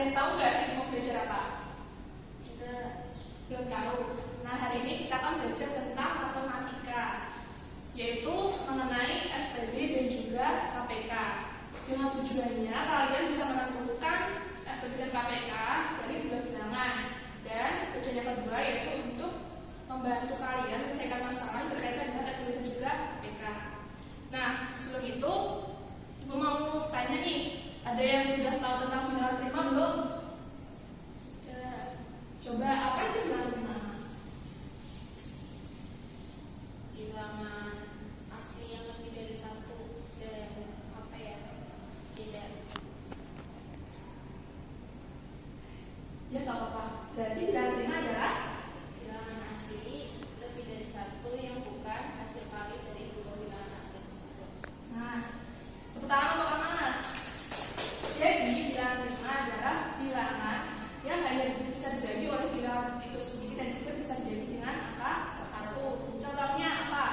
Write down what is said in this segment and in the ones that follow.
yang tahu nggak ini mau belajar apa? Belum tahu. Nah, hari ini kita akan belajar tentang matematika, yaitu mengenai FPB dan juga KPK. Dengan tujuannya kalian bisa menentukan FPB dan KPK dari dua bilangan. Dan tujuan yang kedua yaitu untuk membantu kalian menyelesaikan masalah berkaitan dengan FPB dan juga KPK. Nah, sebelum itu Ibu mau tanya nih, ada yang sudah tahu tentang bilangan prima belum? Coba, apa itu bilangan prima? Bilangan asli yang lebih dari satu dan apa ya? Tidak. Ya, nggak apa-apa. Berarti bilangan prima adalah Bilangan asli lebih dari satu yang bukan hasil kali dari dua bilangan asli tersebut. Nah, tepuk tangan untuk amanat. Jadi bilangan prima adalah bilangan yang hanya bisa dibagi oleh bilangan itu sendiri dan juga bisa dibagi dengan angka satu. Contohnya apa?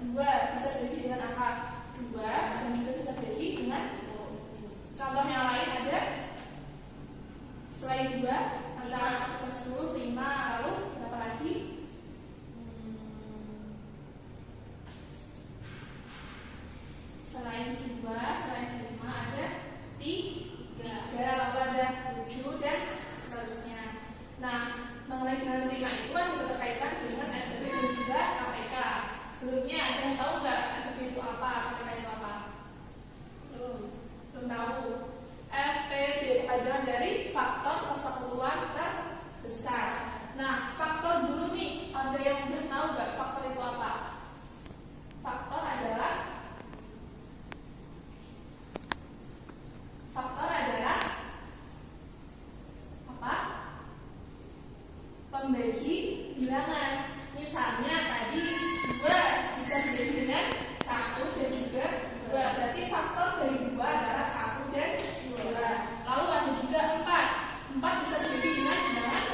Dua bisa dibagi dengan angka 2 dan juga bisa dibagi dengan contoh yang lain ada selain 2 antara 1 sampai 10, 5, lalu berapa lagi? Selain 2, selain 5 ada 3, lalu ada 7 dan seterusnya. Nah, mengenai bilangan prima itu kan juga terkaitan dengan FPB dan juga KPK. Sebelumnya ada yang tahu nggak FPB itu apa, KPK itu apa? Belum tahu. FPB pelajaran dari faktor persekutuan terbesar. Nah, faktor dulu nih, ada yang udah tahu nggak faktor itu apa? Faktor adalah apa? Pembagi bilangan. Misalnya tadi 2 bisa dibagi dengan 1 dan juga 2. Berarti faktor dari 2 adalah 1 dan 2. Lalu ada juga 4. 4 bisa dibagi dengan bilangan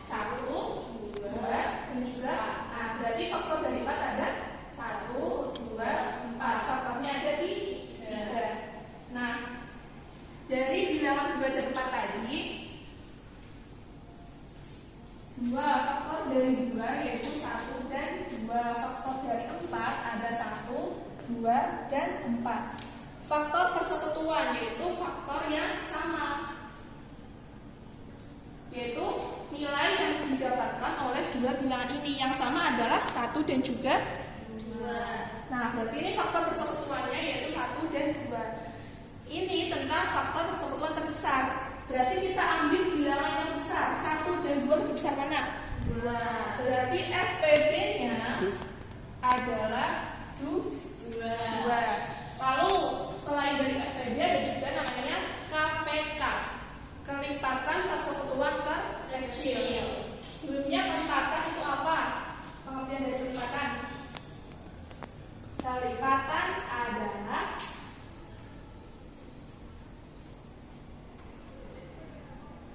1, 2 dan juga. Nah, berarti faktor dari 4 ada 1, 2, 4. Faktornya ada di 3. Nah, dari bilangan 2 dan 4 tadi, 2 faktor dari 2 yaitu 1 dan 2. Faktor dari 4 ada 1, 2, dan 4. Faktor persekutuan yaitu faktor yang sama, yaitu nilai yang didapatkan oleh dua bilangan ini yang sama adalah 1 dan juga 2. Nah, berarti ini faktor persekutuannya yaitu 1 dan 2. Ini tentang faktor persekutuan terbesar. Berarti kita ambil bilangan yang besar, 1 dan 2 lebih besar mana? 2. Berarti FPB-nya adalah 2. Lalu selain dari FPB ada juga namanya KPK, kelipatan persekutuan terkecil. Sebelumnya kelipatan itu apa? Pengertian dari kelipatan. Kelipatan adalah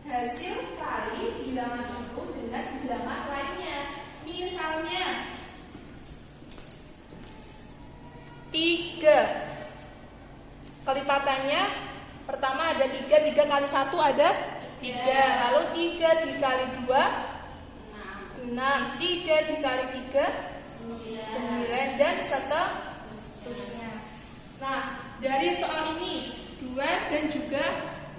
hasil kali bilangan itu dengan bilangan lainnya. Misalnya 3. Kelipatannya pertama ada 3 kali 1 ada 3. Lalu 3 dikali 2 6. 3 dikali 3 9 dan seterusnya. Nah, dari soal ini 2 dan juga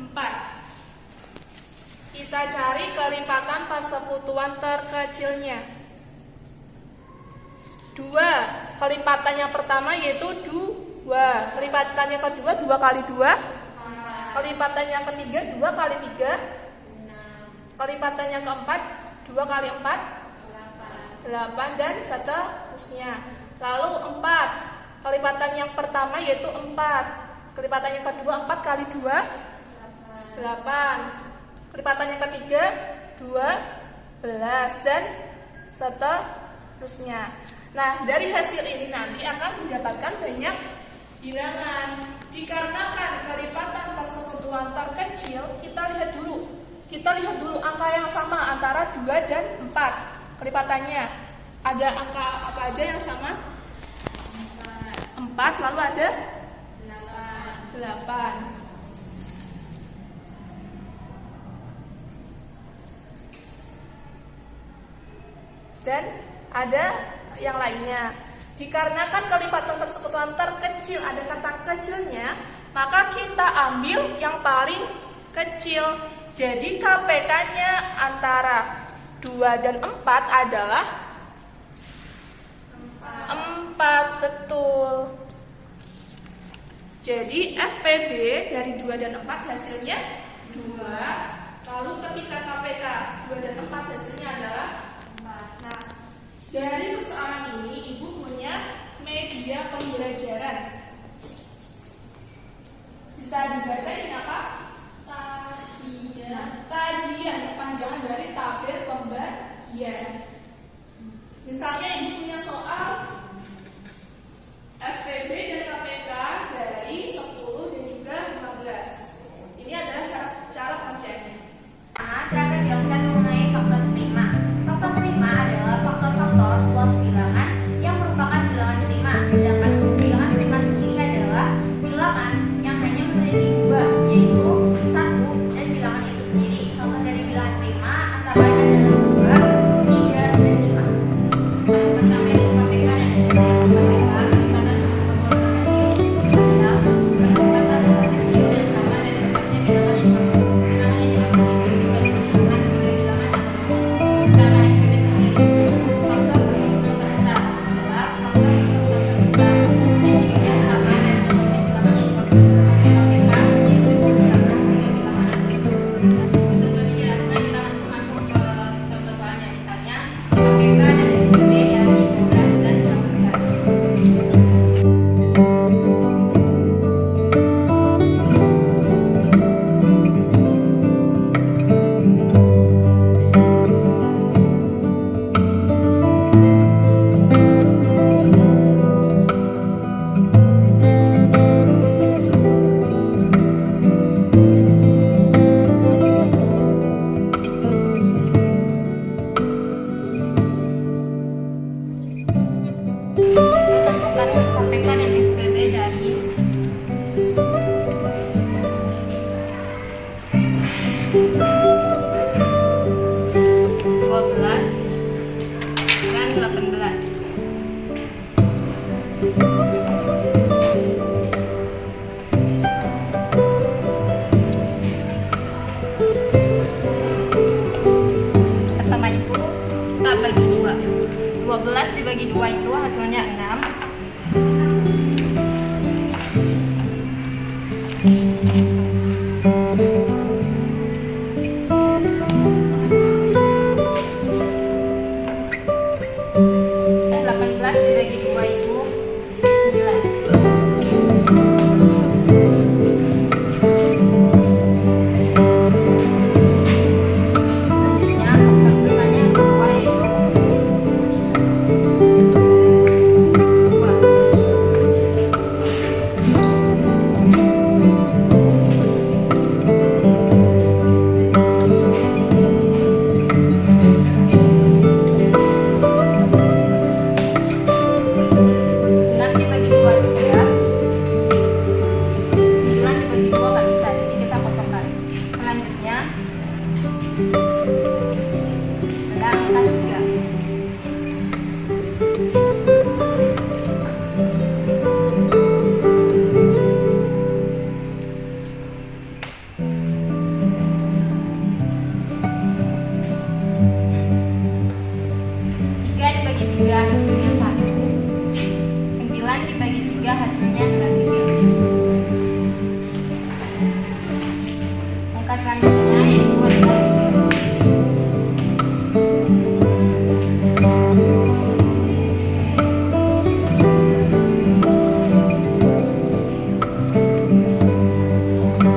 4. Kita cari kelipatan persekutuan terkecilnya. 2. Kelipatan yang pertama yaitu 2. Kelipatan yang kedua 2 kali 2. Kelipatan yang ketiga 2 kali 3. Kelipatan yang keempat 2 kali 4 8 dan seterusnya. Lalu 4. Kelipatan yang pertama yaitu 4. Kelipatan yang kedua 4 kali 2 8. Kelipatan yang ketiga 12 dan seterusnya. Nah, dari hasil ini nanti akan mendapatkan banyak bilangan. Dikarenakan kelipatan persekutuan terkecil, kita lihat dulu angka yang sama antara 2 dan 4. Kelipatannya ada angka apa aja yang sama? 4, lalu ada 8. dan ada yang lainnya. Dikarenakan kelipatan persekutuan terkecil ada kata kecilnya, maka kita ambil yang paling kecil. Jadi KPK-nya antara 2 dan 4 adalah 4, betul. Jadi FPB dari 2 dan 4 hasilnya 2. Lalu ketika KPK 2 dan 4 hasilnya adalah 4. Nah, dari persoalan ini Ibu punya media pembelajaran. Bisa dibaca ini apa? Tagihan, kepanjangan dari tabel pembagian. Misalnya Ibu punya soal FPB dan KPK dari 10 dan juga 15. Ini adalah cara pengerjaannya. Saya akan jelaskan mengenai faktor prima. Faktor prima adalah faktor-faktor suatu bilangan yang merupakan bilangan prima. Sedangkan bilangan prima sendiri adalah bilangan yang hanya memiliki 2, yaitu 1 dan bilangan itu sendiri. Contoh dari bilangan prima antara lain adalah 2, 3, dan 5. Pertama yaitu KPK dan KPK. Kelipatan persekutuan terkecil adalah kelipatan terkecil dan sama dari bentuknya bilangan yang dimaksud. Bilangan yang dimaksud itu bisa dihubungkan dengan bilangan atau nomor. Sedangkan FPB sendiri faktor persekutuan terbesar adalah faktor persekutuan terbesar yang juga sama dari bentuknya bilangan yang dimaksud. Seperti KPK yaitu bilangan dengan bilangan akhir. Untuk lebih jelasnya kita langsung masuk ke contoh soalnya, misalnya KPK dan FPB dari 12 dan 18. Tentukan KPK dan FPB dari 12 dan 18. Pertama itu kita bagi 2. 12 dibagi 2 itu hasilnya 6. Dan 18 dibagi 2 itu 9. Selanjutnya faktor primanya yang kedua yaitu 6 dibagi 2 juga. 9 dibagi 2 nggak bisa, jadi kita kosongkan. Selanjutnya adalah angka 3. Tiga dibagi 3 hasilnya 1. 9 dibagi 3 hasilnya adalah 3. Angka selanjutnya yaitu adalah 3.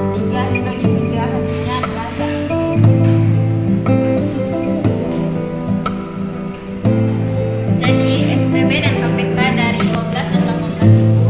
Tiga dibagi 3 hasilnya adalah 1. Jadi FPB dan KPK dari 12 dan 18 itu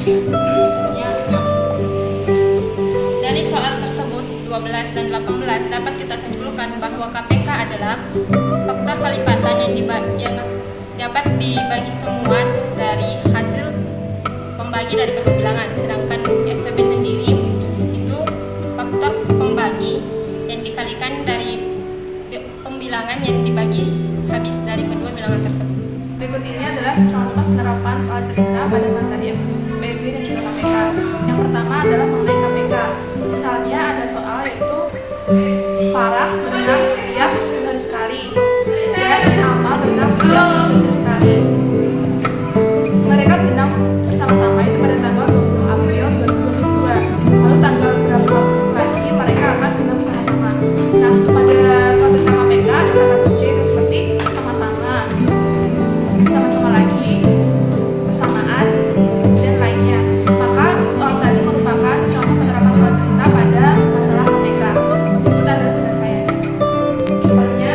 Hasilnya 6. Dari soal tersebut 12 dan 18 dapat kita simpulkan bahwa KPK adalah faktor kelipatan yang dapat dibagi semua dari hasil pembagi dari kedua bilangan, sedangkan FPB sendiri itu faktor pembagi yang dikalikan dari pembilangan yang dibagi habis dari kedua bilangan tersebut. Berikut ini adalah contoh penerapan soal cerita pada materi FPB dan juga KPK. Yang pertama adalah mengenai KPK. Misalnya ada soal yaitu Farah berenang setiap 10 hari sekali dan Amal berenang setiap 15 hari sekali. Mereka berenang bersama-sama itu pada tanggal 20 April 2022. Lalu tanggal berapa lagi mereka akan berenang bersama-sama. Nah, pada soal cerita KPK ada kata kunci itu seperti sama-sama, bersama-sama lagi, bersamaan, dan lainnya. Maka soal tadi merupakan contoh penerapan soal cerita pada masalah KPK. Itu adalah penyelesaiannya. Soalnya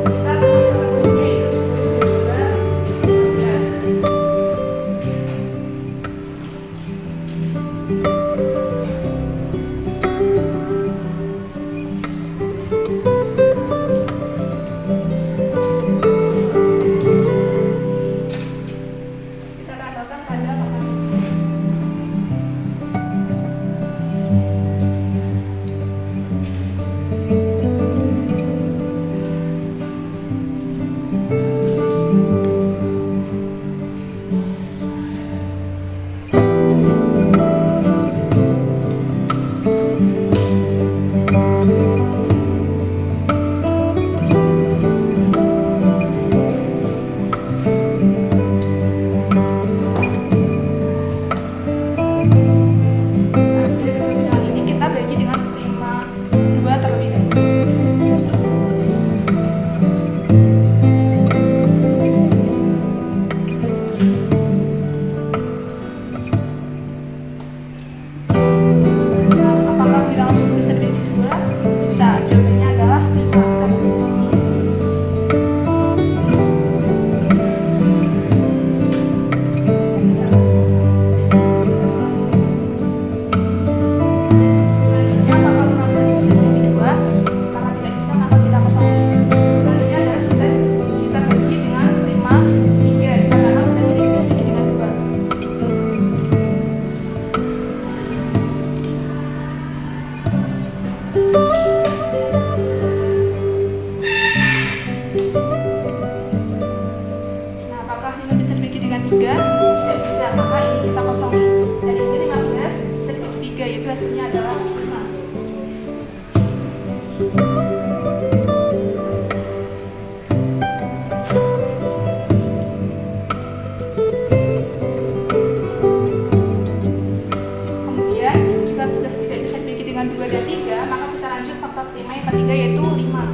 kita tulis kata kuncinya itu 10 dan juga 15. Kita tambahkan pada papan. Nah, ini kita bagi dengan 5/2 terlebih dahulu. Nah, apakah bilangan 10 bisa dibagi dua? Bisa. Jawabannya adalah 5. Kita tulis di sini. Selanjutnya apakah 15 bisa dibagi dua? Karena tidak bisa, maka kita kosongin. Selanjutnya adalah kita bagi dengan 5/3 karena sudah tidak bisa dibagi dengan 2. Nah, apakah 5 bisa dibagi dengan 3? Tidak bisa, maka ini kita kosongin. Dan ini 15 bisa dibagi 3, yaitu hasilnya adalah 5. Kemudian, jika sudah tidak bisa dibagi dengan 2 dan 3, maka kita lanjut faktor prima yang ketiga yaitu 5.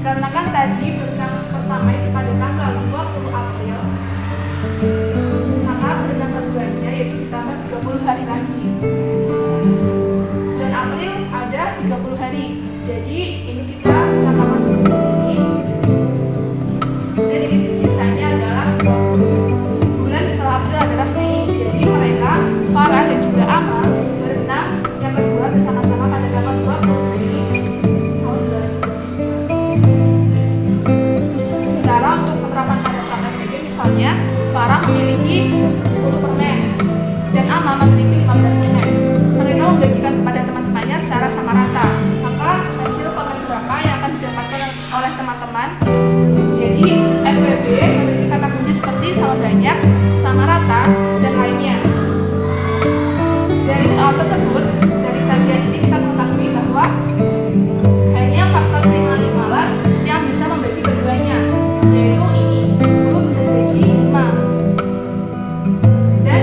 Dikarenakan tadi berenang pertama itu pada tanggal 20 April, maka berenang keduanya yaitu ditambah 30 hari lagi. Dan April ada 30 hari. Jadi ini kita masuk di sini. Dan ini sisanya adalah 20. Bulan setelah April adalah Mei. Jadi mereka, Farah dan juga Amal, berenang yang kedua bersama-sama pada tanggal 20 Mei tahun 2022. Sementara Farah memiliki 10 permen dan Ama memiliki 15 permen. Mereka membagikan kepada teman-temannya secara sama rata. Maka hasil permen berapa yang akan didapatkan oleh teman-teman? Jadi FWB memiliki kata kunci seperti sama banyak, sama rata, dan lainnya. Dari soal tersebut, dari bagian ini kita mengetahui bahwa hanya faktor 5 lah yang bisa membagi keduanya, yaitu ini 10 bisa dibagi 5 dan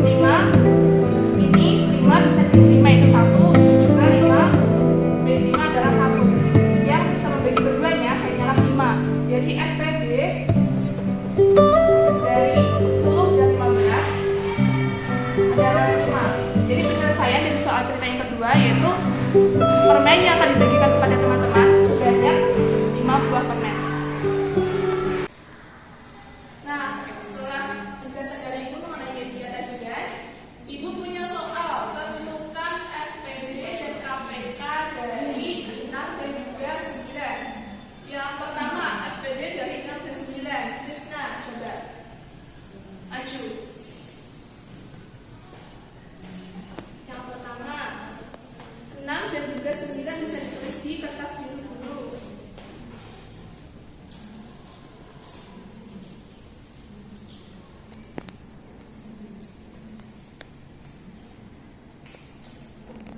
5 ini 5 bisa dibagi 5 itu 1, juga 5 bagi 5 adalah 1. Yang bisa membagi keduanya hanyalah 5. Jadi FPB dari 10 dan 15 adalah 5. Jadi penyelesaian dari soal cerita yang kedua yaitu permen yang akan dibagikan kepada teman-teman sebanyak 5 buah permen. Nah, setelah penjelasan dari Ibu mengenai media tadi kan, Ibu punya soal tentukan FPB dan KPK dari 6 dan juga 9. Yang pertama, FPB dari 6 dan 9. Krisna, coba maju. Yang pertama, 6 dan juga 9 bisa ditulis di kertas biru dulu.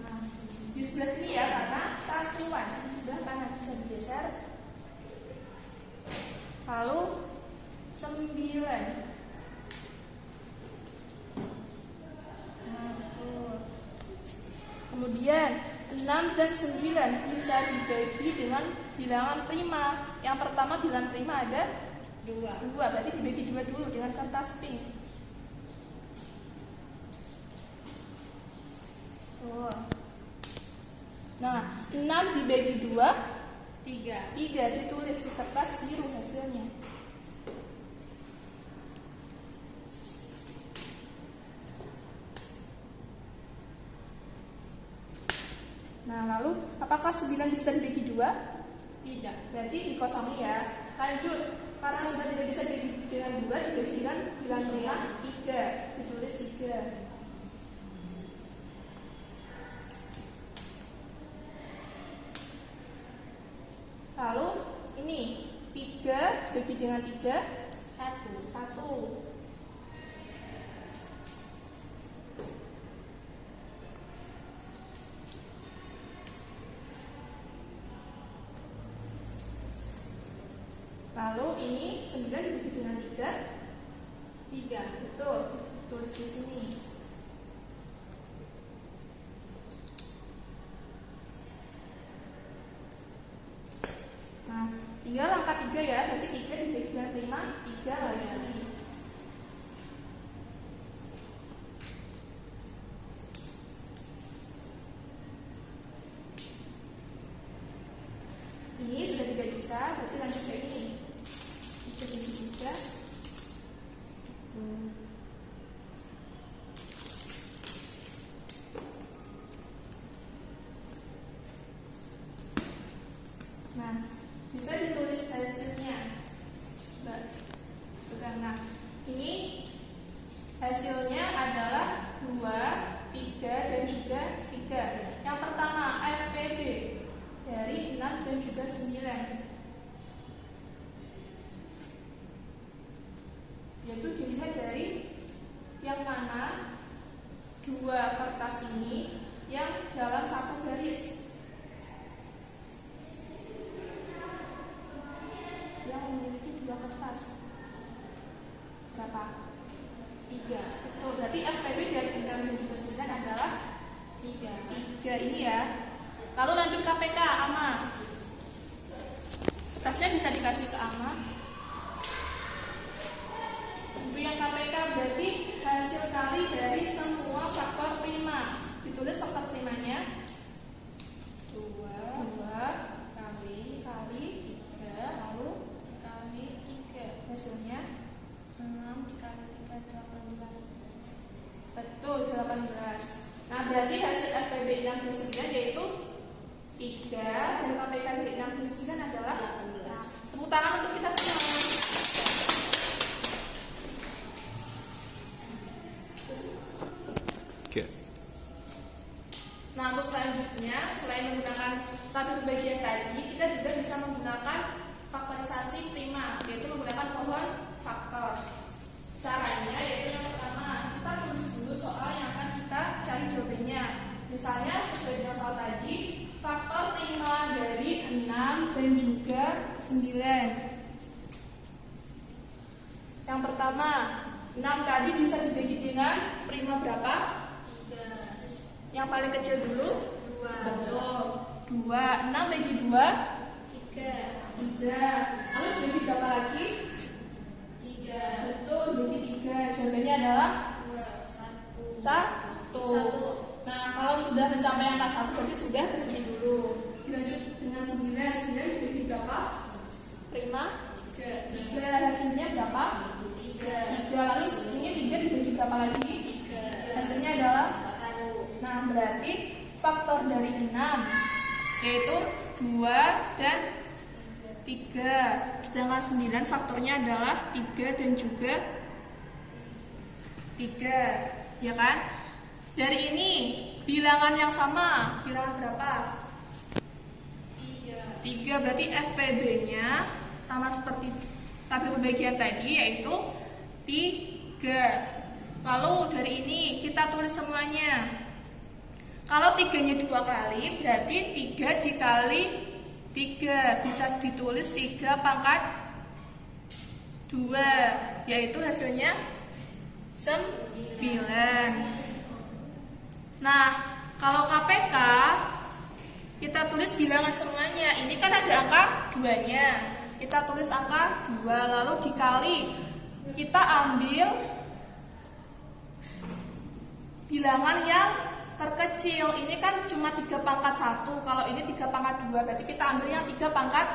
Nah, di sebelah sini ya, karena satuan. Di sebelah kanan bisa digeser. Lalu 9. Kemudian 6 dan 9 bisa dibagi dengan bilangan prima. Yang pertama bilangan prima ada 2, berarti dibagi 2 dulu dengan kertas pink. Nah, 6 dibagi 2 3 ditulis di kertas biru hasilnya. Nah, lalu apakah 9 bisa dibagi 2? Tidak. Berarti dikosongi ya. Lanjut. Karena sudah tidak bisa dibagi dengan 2, dibagi dengan bilangan prima 3. Ditulis 3. Lalu ini 3 dibagi dengan 3 1. Lalu ini 9 dibagi dengan 3. Betul. Tulis di sini. Nah, tinggal angka 3 ya. Berarti 3 dibagi dengan 5, 3 lagi. Ini sudah tidak bisa, berarti lanjut ke ini. 3 bagi 3. Nah, bisa ditulis hasilnya. Nah, ini hasilnya adalah 2, 3, dan juga 3. Yang pertama, FPB dari 6 dan juga 9, yaitu dilihat dari yang mana 2 kertas ini yang dalam satu garis, yang memiliki 2 kertas. Berapa? 3. Betul, berarti FPB dari 6 dan juga 9 adalah 3 ini ya. Lalu lanjut KPK, Ama. Kertasnya bisa dikasih ke Ama. Untuk yang KPK berarti hasil kali dari semua faktor prima. Ditulis faktor primanya 2 kali 3, lalu kali 3. Hasilnya 6 dikali 3 18. Betul, 18. Nah, berarti hasil FPB 6 dan 9 yaitu 3 dan KPK dari 6 dan 9 adalah 18. Tepuk tangan untuk kita semua. sebenarnya selain menggunakan tabel pembagian tadi, kita juga bisa menggunakan faktorisasi prima, yaitu menggunakan pohon faktor. Caranya yaitu yang pertama, kita tulis dulu soal yang akan kita cari jawabannya. Misalnya sesuai dengan soal tadi, faktor prima dari 6 dan juga 9. Yang pertama, 6 tadi bisa dibagi dengan prima berapa? 3. Yang paling kecil dulu? 2. Betul. 2. 6 bagi 2? 3. 3. Lalu dibagi berapa lagi? 3. Betul, dibagi 3. Jawabannya adalah 2. 1. Nah, kalau sudah mencapai angka 1 berarti sudah berhenti dulu. Dilanjut dengan 9. 9 dibagi berapa? Prima? 3. Hasilnya berapa? 3. Lalu ini 3 dibagi berapa lagi? 3. Hasilnya adalah 1. Nah, berarti faktor dari 6 yaitu 2 dan 3. Sedangkan 9 faktornya adalah 3 dan juga 3. Ya kan? Dari ini bilangan yang sama, bilangan berapa? 3. Berarti FPB-nya sama seperti tabel pembagian tadi, yaitu 3. Lalu dari ini kita tulis semuanya. Kalau 3-nya 2 kali, berarti 3 dikali 3. Bisa ditulis 3 pangkat 2, yaitu hasilnya 9. Nah, kalau KPK, kita tulis bilangan semuanya. Ini kan ada angka 2-nya. Kita tulis angka 2, lalu dikali. Kita ambil bilangan yang terkecil. Ini kan cuma 3 pangkat 1. Kalau ini 3 pangkat 2, berarti kita ambil yang 3 pangkat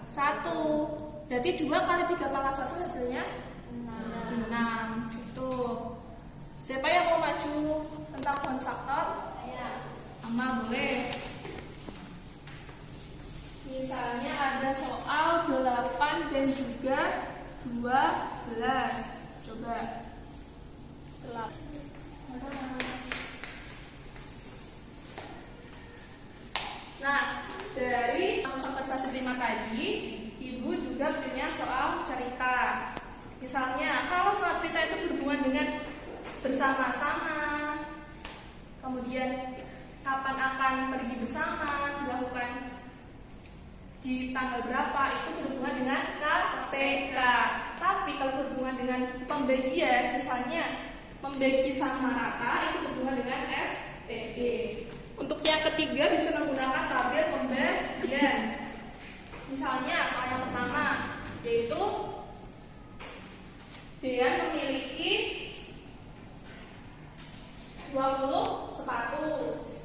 1. Berarti 2 kali 3 pangkat 1 hasilnya 6. Itu. Siapa yang mau maju tentang pohon faktor? Ama boleh. Misalnya ada soal 8 dan juga 12. Coba. 8. Nah, dari kompensasi prima tadi, Ibu juga punya soal cerita. Misalnya, kalau soal cerita itu berhubungan dengan bersama-sama, kemudian kapan akan pergi bersama, dilakukan di tanggal berapa, itu berhubungan dengan KPK. Tapi kalau berhubungan dengan pembagian, misalnya membagi sama rata, itu berhubungan dengan FPB. Untuk yang ketiga bisa menggunakan tabel pembagian. Misalnya soal yang pertama, yaitu Dean memiliki 20 sepatu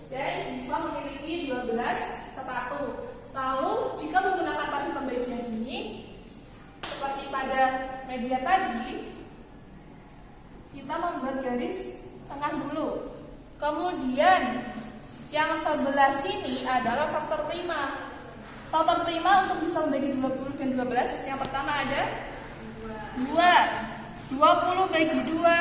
dan Diva memiliki 12 sepatu. Lalu jika menggunakan tabel pembagian ini, seperti pada media tadi, kita membuat garis tengah dulu. Kemudian yang sebelah sini adalah faktor prima. Faktor prima untuk bisa membagi 20 dan 12, yang pertama ada 2. 20 bagi 2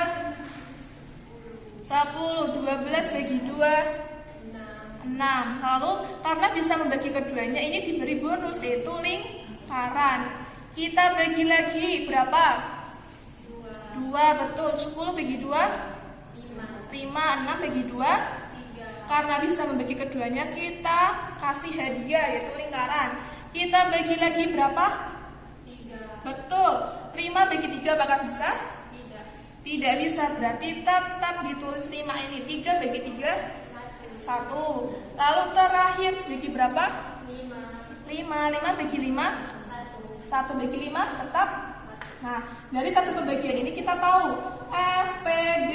10. 12 bagi 2 6. Lalu karena bisa membagi keduanya, ini diberi bonus, yaitu lingkaran. Kita bagi lagi berapa? 2. Betul. 10 bagi 2 5. 6 bagi 2 Karena bisa membagi keduanya, kita kasih hadiah, yaitu lingkaran. Kita bagi lagi berapa? 3. Betul. 5 bagi 3 apakah bisa? Tidak bisa. Berarti tetap ditulis 5 ini. 3 bagi 3 1. Lalu terakhir bagi berapa? 5. 5 bagi 5 1 bagi 5 tetap. Nah, dari tabel pembagian ini kita tahu FPB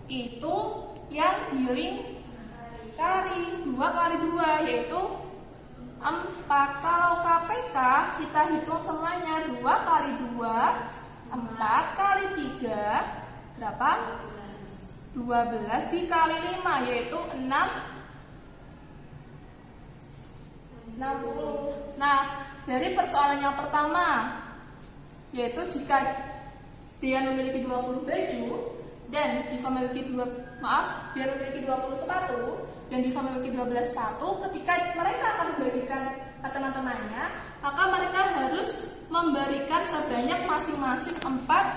itu yang dilingkari 2 kali 2, yaitu 4. Kalau KPK kita hitung semuanya. 2 kali 2 4 kali 3 berapa? 12 dikali 5, yaitu 60. Nah, dari persoalan yang pertama, yaitu jika dia memiliki 20 baju dan Diva memiliki Dia memiliki 20 sepatu, dan Diva memiliki 12 sepatu, ketika mereka akan membagikan ke teman-temannya, maka mereka harus memberikan sebanyak masing-masing 4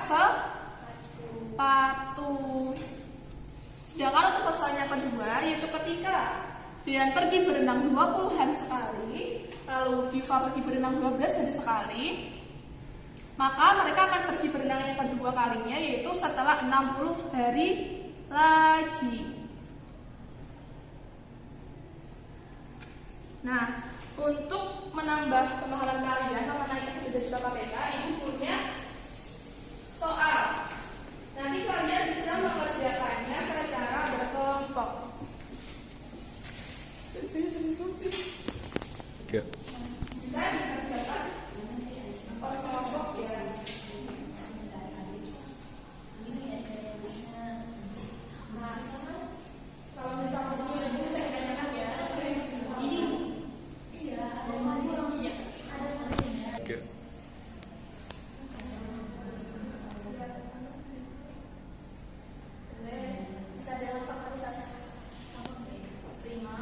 sepatu. Sedangkan untuk persoalan yang kedua, yaitu ketika Dian pergi berenang 20 hari sekali, lalu Diva pergi berenang 12 hari sekali, maka mereka akan pergi berenang yang kedua kalinya, yaitu setelah 60 hari lagi. Nah, untuk menambah pemahaman kalian mengenai FEB dan KPK, Ibu punya soal. Nanti kalian bisa mengerjakannya secara berkelompok. Bisa dikerjakan per kelompok ya. Nah, kalau misalnya Ibu bisa ditanyakan ya. Iya, ada yang iya. Bisa dalam faktorisasi prima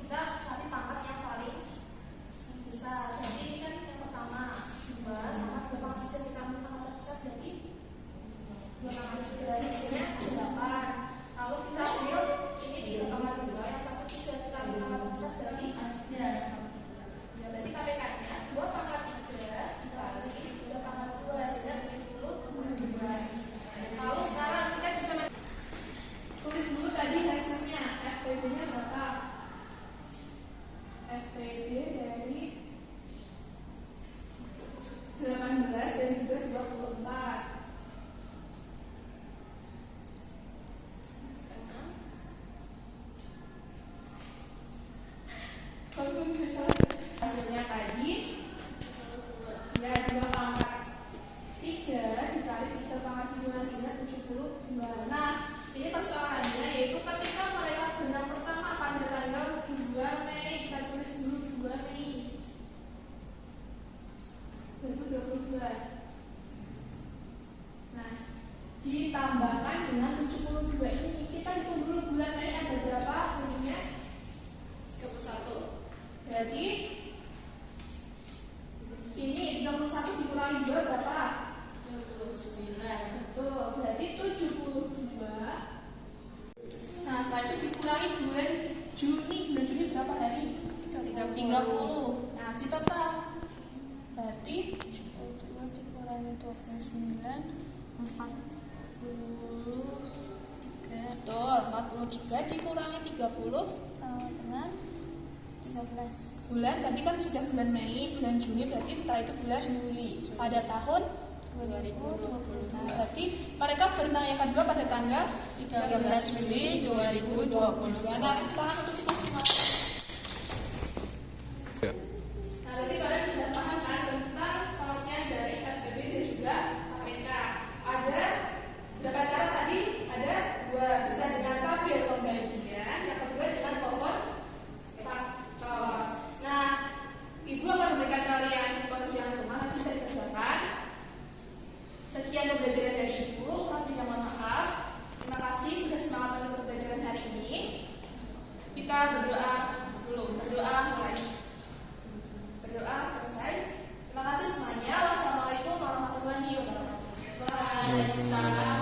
kita cari pangkat yang paling besar. Jadi ini kan yang pertama 2 sama 2 pangkat sudah ditambah pangkat besar, jadi 2 pangkat sudah hasilnya 8. Lalu kita ambil ini 3,2, yang satu sudah ditambah pangkat besar dari ada. Ya, berarti KPK-nya 2 pangkat 3 dikali 3 pangkat 2 hasilnya 72. Lalu sekarang kita bisa tulis dulu tadi hasilnya. FPB-nya berapa? FPB dari 18 dan juga 24. Hasilnya tadi ya 2 pangkat 3 dikali 3 pangkat 2 hasilnya 72. Nah, ini persoalannya yaitu ketika mereka berenang pertama pada tanggal 2 Mei, kita tulis dulu 2 Mei 2022. Nah, ditambahkan dengan 72 ini, kita hitung dulu bulan Mei ada berapa jadinya? 31. Berarti ini 61 dikurangi 2 berapa? 29. Betul, berarti 72. Nah, setelah itu dikurangi bulan Juni. Bulan Juni berapa hari? 30. Nah, ditotal. Berarti 72 dikurangi 29, 43. Betul, 43 dikurangi 30 dengan 13 bulan. Tadi kan sudah bulan Mei, bulan Juni, berarti setelah itu bulan Juli pada tahun 2020. Nah, berarti mereka berenang yang kedua pada tanggal 13 Juli 2022. Nah, kita langsung kita semua. Nah, berarti kalian sudah paham kan tentang pengertian dari FEB dan juga KPK. Ada berapa cara tadi? Ada 2, bisa dengan tabel pembagian, yang kedua dengan pohon faktor. Nah, Ibu akan memberikan kalian pekerjaan rumah, nanti bisa dikerjakan. Sekian pembelajaran dari Ibu, kami mohon maaf. Terima kasih sudah semangat untuk pembelajaran hari ini. Kita berdoa dulu, berdoa mulai. Berdoa selesai. Terima kasih semuanya. Wassalamualaikum warahmatullahi wabarakatuh. Waalaikumsalam.